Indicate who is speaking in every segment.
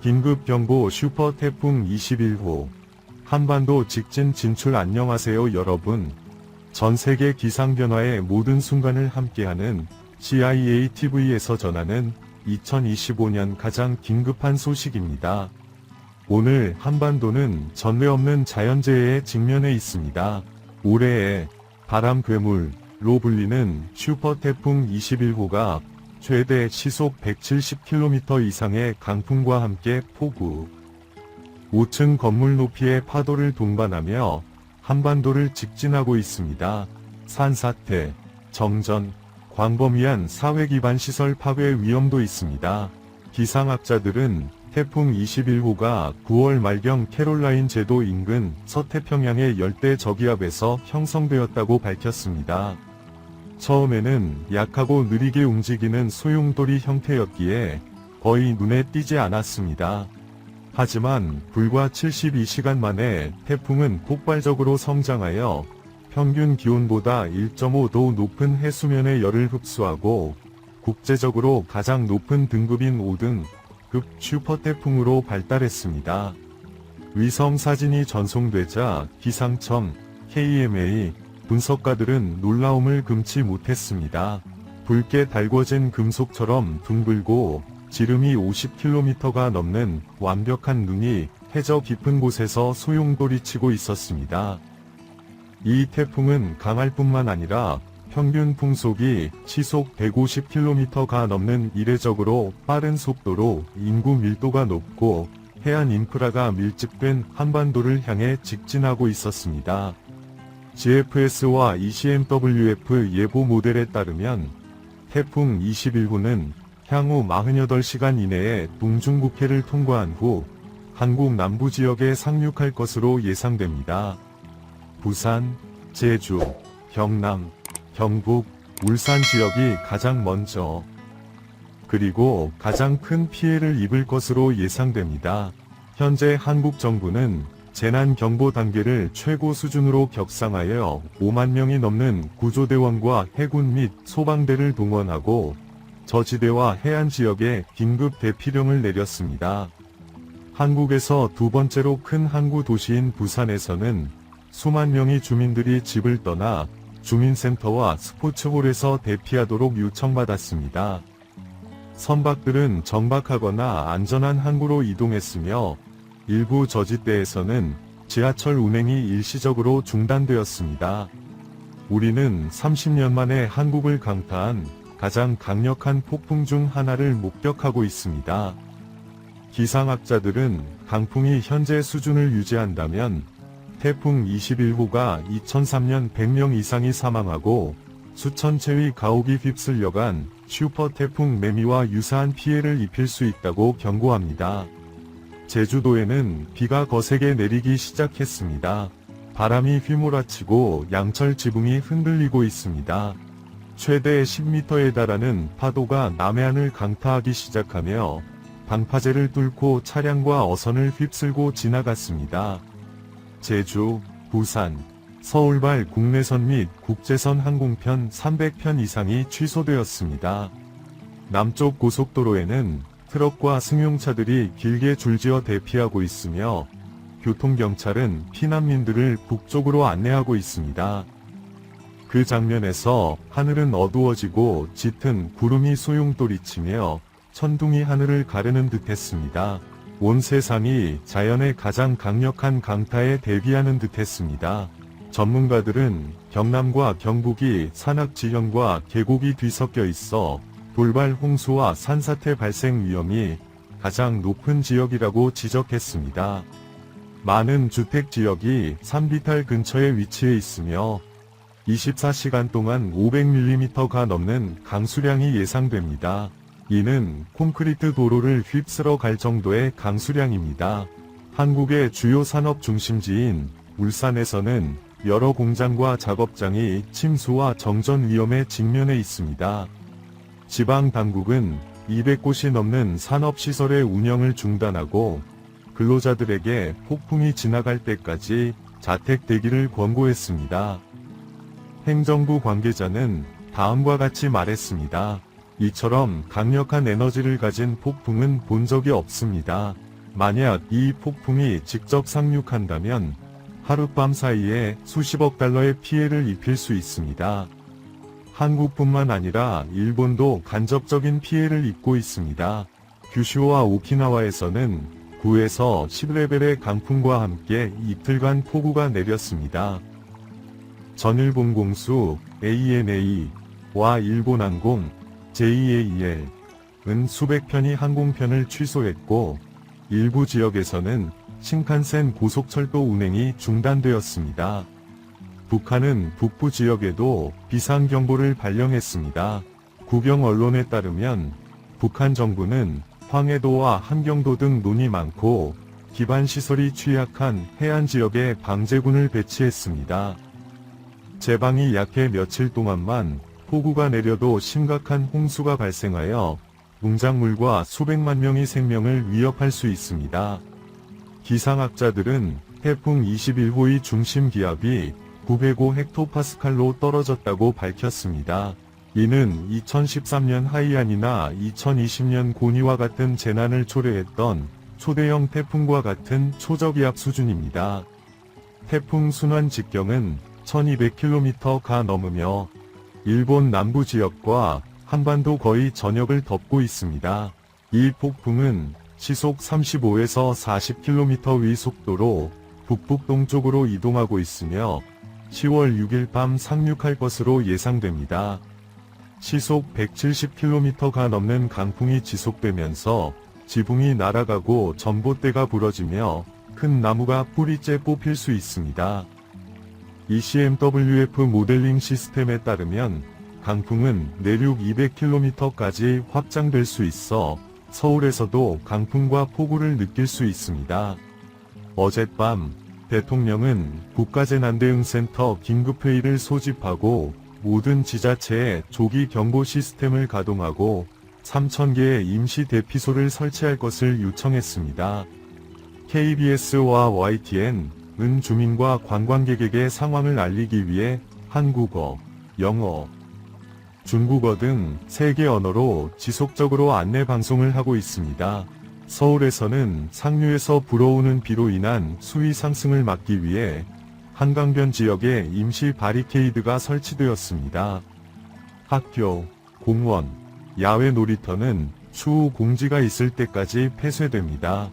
Speaker 1: 긴급경보 슈퍼 태풍 21호. 한반도 직진 진출. 안녕하세요 여러분. 전세계 기상변화의 모든 순간을 함께하는 CIATV에서 전하는 2025년 가장 긴급한 소식입니다. 오늘 한반도는 전례 없는 자연재해에 직면해 있습니다. 올해의 바람괴물로 불리는 슈퍼 태풍 21호가 최대 시속 170km 이상의 강풍과 함께 폭우, 5층 건물 높이의 파도를 동반하며 한반도를 직진하고 있습니다. 산사태, 정전, 광범위한 사회기반 시설 파괴 위험도 있습니다. 기상학자들은 태풍 21호가 9월 말경 캐롤라인 제도 인근 서태평양의 열대 저기압에서 형성되었다고 밝혔습니다. 처음에는 약하고 느리게 움직이는 소용돌이 형태였기에 거의 눈에 띄지 않았습니다. 하지만 불과 72시간 만에 태풍은 폭발적으로 성장하여 평균 기온보다 1.5도 높은 해수면의 열을 흡수하고 국제적으로 가장 높은 등급인 5등급 슈퍼태풍으로 발달했습니다. 위성 사진이 전송되자 기상청, KMA 분석가들은 놀라움을 금치 못했습니다. 붉게 달궈진 금속처럼 둥글고 지름이 50km가 넘는 완벽한 눈이 해저 깊은 곳에서 소용돌이치고 있었습니다. 이 태풍은 강할 뿐만 아니라 평균 풍속이 시속 150km가 넘는 이례적으로 빠른 속도로 인구 밀도가 높고 해안 인프라가 밀집된 한반도를 향해 직진하고 있었습니다. GFS와 ECMWF 예보 모델에 따르면 태풍 21호는 향후 48시간 이내에 동중국해를 통과한 후 한국 남부 지역에 상륙할 것으로 예상됩니다. 부산, 제주, 경남, 경북, 울산 지역이 가장 먼저 그리고 가장 큰 피해를 입을 것으로 예상됩니다. 현재 한국 정부는 재난경보 단계를 최고 수준으로 격상하여 5만 명이 넘는 구조대원과 해군 및 소방대를 동원하고 저지대와 해안 지역에 긴급 대피령을 내렸습니다. 한국에서 두 번째로 큰 항구 도시인 부산에서는 수만 명의 주민들이 집을 떠나 주민센터와 스포츠홀에서 대피하도록 요청받았습니다. 선박들은 정박하거나 안전한 항구로 이동했으며 일부 저지대에서는 지하철 운행이 일시적으로 중단되었습니다. 우리는 30년 만에 한국을 강타한 가장 강력한 폭풍 중 하나를 목격하고 있습니다. 기상학자들은 강풍이 현재 수준을 유지한다면 태풍 21호가 2003년 100명 이상이 사망하고 수천 채의 가옥이 휩쓸려간 슈퍼 태풍 매미와 유사한 피해를 입힐 수 있다고 경고합니다. 제주도에는 비가 거세게 내리기 시작했습니다. 바람이 휘몰아치고 양철 지붕이 흔들리고 있습니다. 최대 10m에 달하는 파도가 남해안을 강타하기 시작하며 방파제를 뚫고 차량과 어선을 휩쓸고 지나갔습니다. 제주, 부산, 서울발 국내선 및 국제선 항공편 300편 이상이 취소되었습니다. 남쪽 고속도로에는 트럭과 승용차들이 길게 줄지어 대피하고 있으며 교통경찰은 피난민들을 북쪽으로 안내하고 있습니다. 그 장면에서 하늘은 어두워지고 짙은 구름이 소용돌이치며 천둥이 하늘을 가르는 듯했습니다. 온 세상이 자연의 가장 강력한 강타에 대비하는 듯했습니다. 전문가들은 경남과 경북이 산악지형과 계곡이 뒤섞여 있어 돌발 홍수와 산사태 발생 위험이 가장 높은 지역이라고 지적했습니다. 많은 주택지역이 산비탈 근처에 위치해 있으며 24시간 동안 500mm가 넘는 강수량이 예상됩니다. 이는 콘크리트 도로를 휩쓸어 갈 정도의 강수량입니다. 한국의 주요 산업 중심지인 울산에서는 여러 공장과 작업장이 침수와 정전 위험에 직면해 있습니다. 지방 당국은 200곳이 넘는 산업시설의 운영을 중단하고 근로자들에게 폭풍이 지나갈 때까지 자택 대기를 권고했습니다. 행정부 관계자는 다음과 같이 말했습니다. 이처럼 강력한 에너지를 가진 폭풍은 본 적이 없습니다. 만약 이 폭풍이 직접 상륙한다면 하룻밤 사이에 수십억 달러의 피해를 입힐 수 있습니다. 한국뿐만 아니라 일본도 간접적인 피해를 입고 있습니다. 규슈와 오키나와에서는 9에서 10레벨의 강풍과 함께 이틀간 폭우가 내렸습니다. 전일본 공수 ANA와 일본항공 JAL은 수백 편이 항공편을 취소했고 일부 지역에서는 신칸센 고속철도 운행이 중단되었습니다. 북한은 북부 지역에도 비상경보를 발령했습니다. 국영 언론에 따르면 북한 정부는 황해도와 함경도 등 눈이 많고 기반시설이 취약한 해안 지역에 방제군을 배치했습니다. 제방이 약해 며칠 동안만 폭우가 내려도 심각한 홍수가 발생하여 농작물과 수백만 명의 생명을 위협할 수 있습니다. 기상학자들은 태풍 21호의 중심 기압이 905 헥토파스칼로 떨어졌다고 밝혔습니다. 이는 2013년 하이안이나 2020년 고니와 같은 재난을 초래했던 초대형 태풍과 같은 초저기압 수준입니다. 태풍 순환 직경은 1200km가 넘으며 일본 남부 지역과 한반도 거의 전역을 덮고 있습니다. 이 폭풍은 시속 35에서 40km 위 속도로 북북동쪽으로 이동하고 있으며 10월 6일 밤 상륙할 것으로 예상됩니다. 시속 170km가 넘는 강풍이 지속되면서 지붕이 날아가고 전봇대가 부러지며 큰 나무가 뿌리째 뽑힐 수 있습니다. ECMWF 모델링 시스템에 따르면 강풍은 내륙 200km까지 확장될 수 있어 서울에서도 강풍과 폭우를 느낄 수 있습니다. 어젯밤 대통령은 국가재난대응센터 긴급회의를 소집하고 모든 지자체에 조기 경보 시스템을 가동하고 3,000개의 임시 대피소를 설치할 것을 요청했습니다. KBS와 YTN은 주민과 관광객에게 상황을 알리기 위해 한국어, 영어, 중국어 등 3개 언어로 지속적으로 안내 방송을 하고 있습니다. 서울에서는 상류에서 불어오는 비로 인한 수위 상승을 막기 위해 한강변 지역에 임시 바리케이드가 설치되었습니다. 학교, 공원, 야외 놀이터는 추후 공지가 있을 때까지 폐쇄됩니다.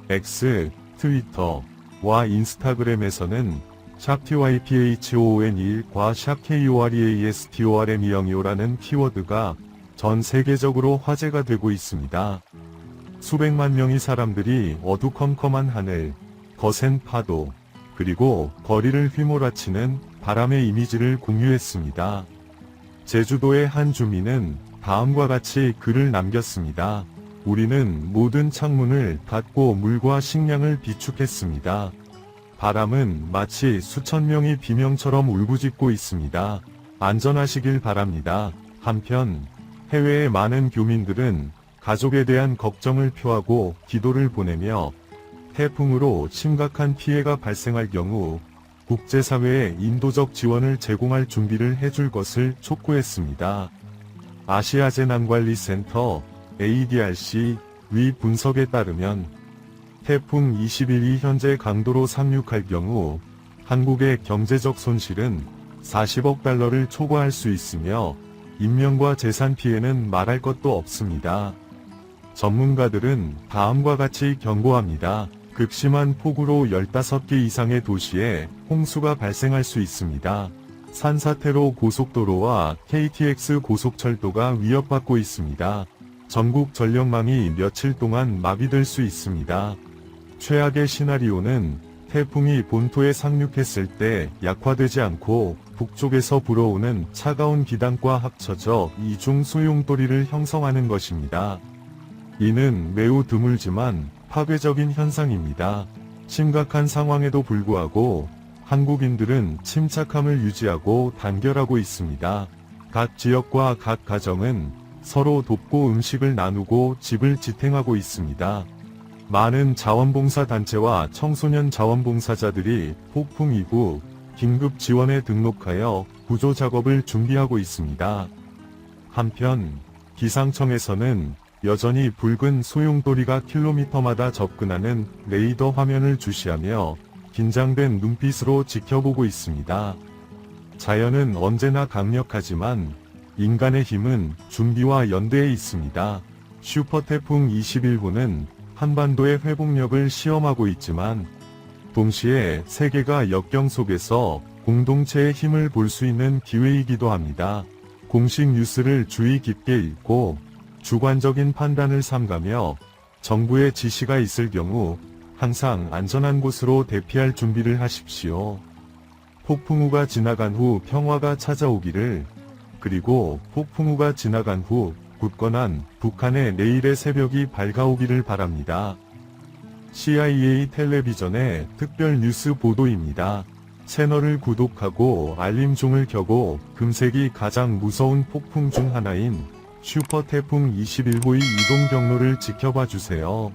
Speaker 1: X, 트위터와 인스타그램에서는 샵TYPHON1과 샵KOREASTORM202라는 키워드가 전 세계적으로 화제가 되고 있습니다. 수백만 명의 사람들이 어두컴컴한 하늘, 거센 파도, 그리고 거리를 휘몰아치는 바람의 이미지를 공유했습니다. 제주도의 한 주민은 다음과 같이 글을 남겼습니다. 우리는 모든 창문을 닫고 물과 식량을 비축했습니다. 바람은 마치 수천 명이 비명처럼 울부짖고 있습니다. 안전하시길 바랍니다. 한편 해외의 많은 교민들은 가족에 대한 걱정을 표하고 기도를 보내며 태풍으로 심각한 피해가 발생할 경우 국제사회에 인도적 지원을 제공할 준비를 해줄 것을 촉구했습니다. 아시아재난관리센터 ADRC 위 분석에 따르면 태풍 21이 현재 강도로 상륙할 경우 한국의 경제적 손실은 40억 달러를 초과할 수 있으며 인명과 재산 피해는 말할 것도 없습니다. 전문가들은 다음과 같이 경고합니다. 극심한 폭우로 15개 이상의 도시에 홍수가 발생할 수 있습니다. 산사태로 고속도로와 KTX 고속철도가 위협받고 있습니다. 전국 전력망이 며칠 동안 마비될 수 있습니다. 최악의 시나리오는 태풍이 본토에 상륙했을 때 약화되지 않고 북쪽에서 불어오는 차가운 기단과 합쳐져 이중 소용돌이를 형성하는 것입니다. 이는 매우 드물지만 파괴적인 현상입니다. 심각한 상황에도 불구하고 한국인들은 침착함을 유지하고 단결하고 있습니다. 각 지역과 각 가정은 서로 돕고 음식을 나누고 집을 지탱하고 있습니다. 많은 자원봉사 단체와 청소년 자원봉사자들이 폭풍 이후 긴급 지원에 등록하여 구조 작업을 준비하고 있습니다. 한편 기상청에서는 여전히 붉은 소용돌이가 킬로미터마다 접근하는 레이더 화면을 주시하며 긴장된 눈빛으로 지켜보고 있습니다. 자연은 언제나 강력하지만 인간의 힘은 준비와 연대에 있습니다. 슈퍼태풍 21호는 한반도의 회복력을 시험하고 있지만 동시에 세계가 역경 속에서 공동체의 힘을 볼 수 있는 기회이기도 합니다. 공식 뉴스를 주의 깊게 읽고 주관적인 판단을 삼가며 정부의 지시가 있을 경우 항상 안전한 곳으로 대피할 준비를 하십시오. 폭풍우가 지나간 후 평화가 찾아오기를, 그리고 폭풍우가 지나간 후 굳건한 북한의 내일의 새벽이 밝아오기를 바랍니다. CIA 텔레비전의 특별 뉴스 보도입니다. 채널을 구독하고 알림종을 켜고 금색이 가장 무서운 폭풍 중 하나인 슈퍼태풍 21호의 이동 경로를 지켜봐 주세요.